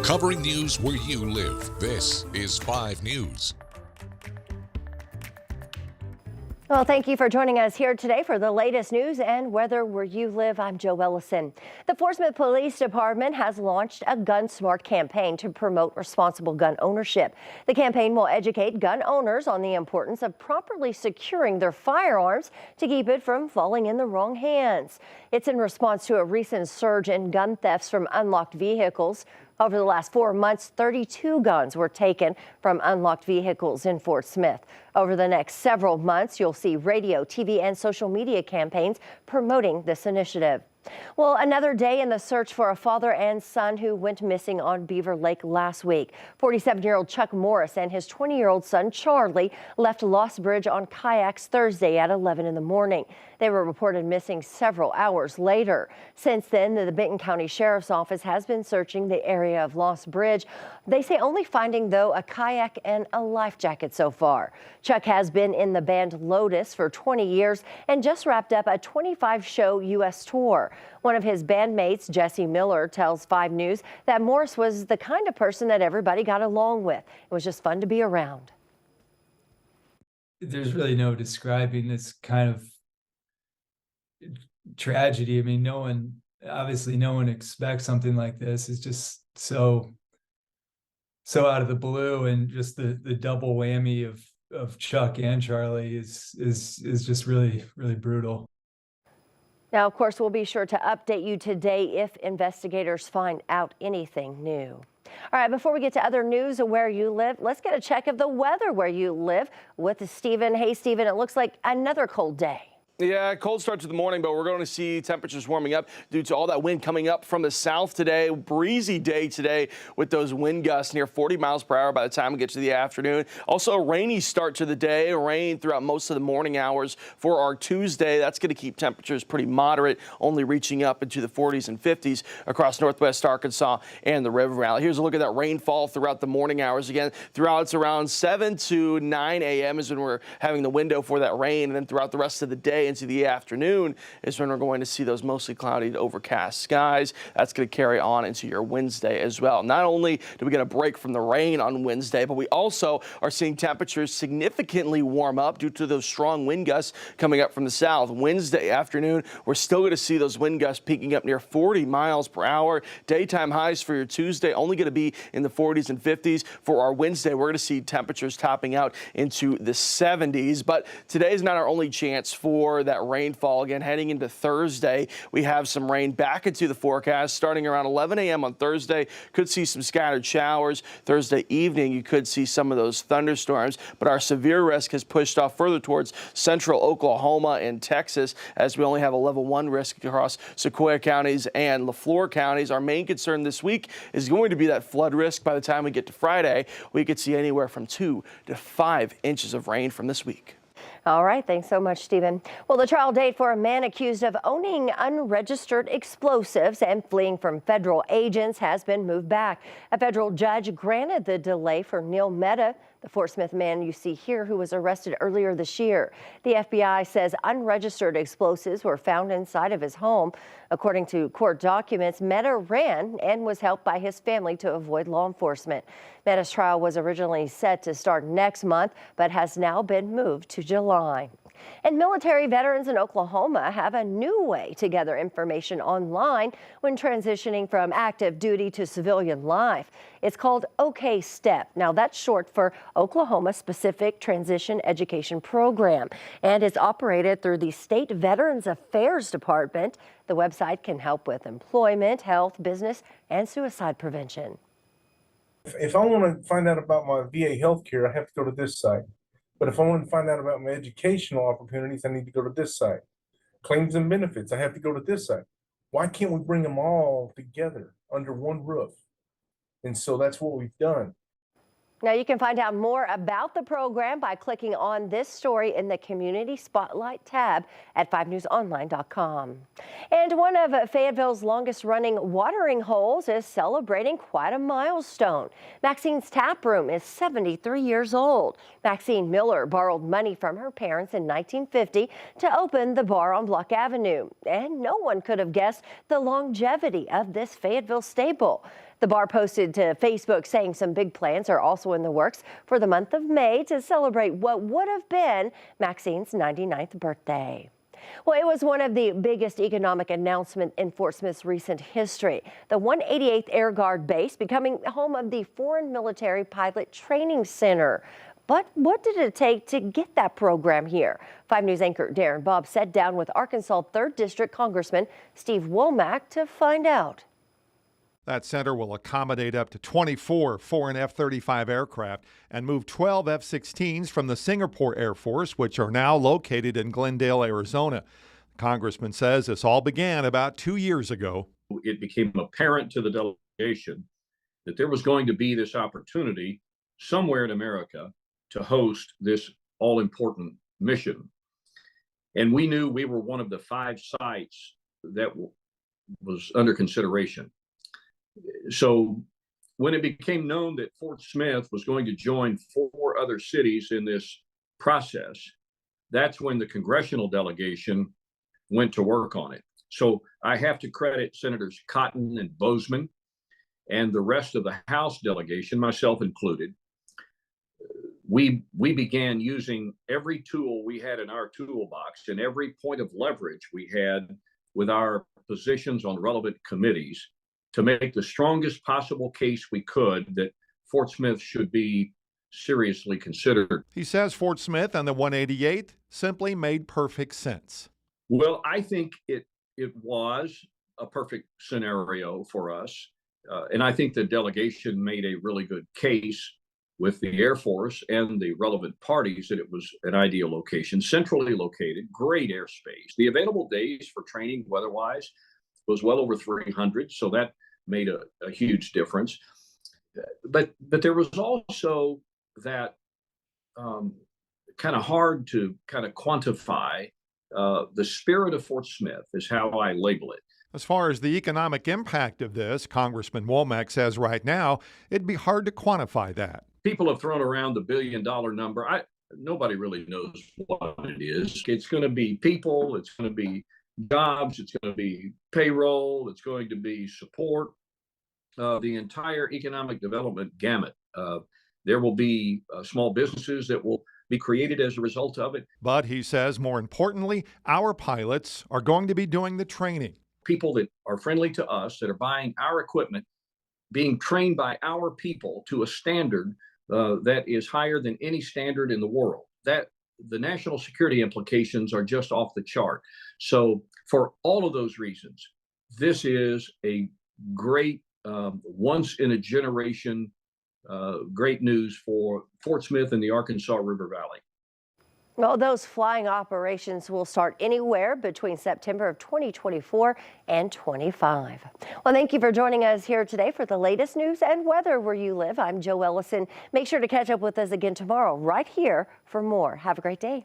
Covering news where you live, this is 5 News. Well, thank you for joining us here today for the latest news and weather where you live. I'm Joe Ellison. The Fort Smith Police Department has launched a Gun Smart campaign to promote responsible gun ownership. The campaign will educate gun owners on the importance of properly securing their firearms to keep it from falling in the wrong hands. It's in response to a recent surge in gun thefts from unlocked vehicles. Over the last 4 months, 32 guns were taken from unlocked vehicles in Fort Smith. Over the next several months, you'll see radio, TV, and social media campaigns promoting this initiative. Well, another day in the search for a father and son who went missing on Beaver Lake last week. 47-year-old Chuck Morris and his 20-year-old son Charlie left Lost Bridge on kayaks Thursday at 11 in the morning. They were reported missing several hours later. Since then, the Benton County Sheriff's Office has been searching the area of Lost Bridge. They say only finding, though, a kayak and a life jacket so far. Chuck has been in the band Lotus for 20 years and just wrapped up a 25-show U.S. tour. One of his bandmates, Jesse Miller, tells 5 News that Morris was the kind of person that everybody got along with. It was just fun to be around. There's really no describing this kind of tragedy. I mean, no one expects something like this. It's just so out of the blue, and just the double whammy of Chuck and Charlie is just really, really brutal. Now, of course, we'll be sure to update you today if investigators find out anything new. All right, before we get to other news where you live, let's get a check of the weather where you live with Stephen. Hey, Stephen, it looks like another cold day. Yeah, cold start to the morning, but we're going to see temperatures warming up due to all that wind coming up from the south today. Breezy day today with those wind gusts near 40 miles per hour by the time we get to the afternoon. Also, a rainy start to the day, rain throughout most of the morning hours for our Tuesday. That's going to keep temperatures pretty moderate, only reaching up into the 40s and 50s across northwest Arkansas and the River Valley. Here's a look at that rainfall throughout the morning hours. Again, throughout it's around 7 to 9 a.m. is when we're having the window for that rain, and then throughout the rest of the day into the afternoon is when we're going to see those mostly cloudy to overcast skies. That's going to carry on into your Wednesday as well. Not only do we get a break from the rain on Wednesday, but we also are seeing temperatures significantly warm up due to those strong wind gusts coming up from the south. Wednesday afternoon, we're still going to see those wind gusts peaking up near 40 miles per hour. Daytime highs for your Tuesday only going to be in the 40s and 50s. For our Wednesday, we're going to see temperatures topping out into the 70s. But today is not our only chance for that rainfall. Again, heading into Thursday, we have some rain back into the forecast starting around 11 a.m. on Thursday. Could see some scattered showers. Thursday evening, you could see some of those thunderstorms, but our severe risk has pushed off further towards central Oklahoma and Texas, as we only have a level 1 risk across Sequoia counties and LaFleur counties. Our main concern this week is going to be that flood risk. By the time we get to Friday, we could see anywhere from 2 to 5 inches of rain from this week. All right. Thanks so much, Stephen. Well, the trial date for a man accused of owning unregistered explosives and fleeing from federal agents has been moved back. A federal judge granted the delay for Neil Mehta, the Fort Smith man you see here who was arrested earlier this year. The FBI says unregistered explosives were found inside of his home. According to court documents, Mehta ran and was helped by his family to avoid law enforcement. Mehta's trial was originally set to start next month, but has now been moved to July. And military veterans in Oklahoma have a new way to gather information online when transitioning from active duty to civilian life. It's called OK Step. Now, that's short for Oklahoma Specific Transition Education Program, and it's operated through the State Veterans Affairs Department. The website can help with employment, health, business, and suicide prevention. If I want to find out about my VA health care, I have to go to this site. But if I want to find out about my educational opportunities, I need to go to this site. Claims and benefits, I have to go to this site. Why can't we bring them all together under one roof? And so that's what we've done. Now, you can find out more about the program by clicking on this story in the Community Spotlight tab at 5newsonline.com. And one of Fayetteville's longest-running watering holes is celebrating quite a milestone. Maxine's Tap Room is 73 years old. Maxine Miller borrowed money from her parents in 1950 to open the bar on Block Avenue. And no one could have guessed the longevity of this Fayetteville staple. The bar posted to Facebook saying some big plans are also in the works for the month of May to celebrate what would have been Maxine's 99th birthday. Well, it was one of the biggest economic announcements in Fort Smith's recent history. The 188th Air Guard Base becoming home of the Foreign Military Pilot Training Center. But what did it take to get that program here? 5 News anchor Darren Bobb sat down with Arkansas 3rd District Congressman Steve Womack to find out. That center will accommodate up to 24 foreign F-35 aircraft and move 12 F-16s from the Singapore Air Force, which are now located in Glendale, Arizona. The congressman says this all began about 2 years ago. It became apparent to the delegation that there was going to be this opportunity somewhere in America to host this all-important mission. And we knew we were one of the 5 sites that was under consideration. So when it became known that Fort Smith was going to join 4 other cities in this process, that's when the congressional delegation went to work on it. So I have to credit Senators Cotton and Bozeman and the rest of the House delegation, myself included. We began using every tool we had in our toolbox and every point of leverage we had with our positions on relevant committees to make the strongest possible case we could that Fort Smith should be seriously considered. He says Fort Smith and the 188th simply made perfect sense. Well, I think it was a perfect scenario for us. And I think the delegation made a really good case with the Air Force and the relevant parties that it was an ideal location, centrally located, great airspace. The available days for training weather-wise was well over 300, so that made a huge difference. But there was also that kind of hard to kind of quantify. The spirit of Fort Smith is how I label it. As far as the economic impact of this, Congressman Womack says right now, it'd be hard to quantify that. People have thrown around the $1 billion number. Nobody really knows what it is. It's going to be people, it's going to be jobs, it's going to be payroll, it's going to be support, the entire economic development gamut. There will be small businesses that will be created as a result of it. But he says, more importantly, our pilots are going to be doing the training. People that are friendly to us, that are buying our equipment, being trained by our people to a standard that is higher than any standard in the world. That the national security implications are just off the chart. So for all of those reasons, this is a great, once in a generation, great news for Fort Smith and the Arkansas River Valley. Well, those flying operations will start anywhere between September of 2024 and 25. Well, thank you for joining us here today for the latest news and weather where you live. I'm Jo Ellison. Make sure to catch up with us again tomorrow right here for more. Have a great day.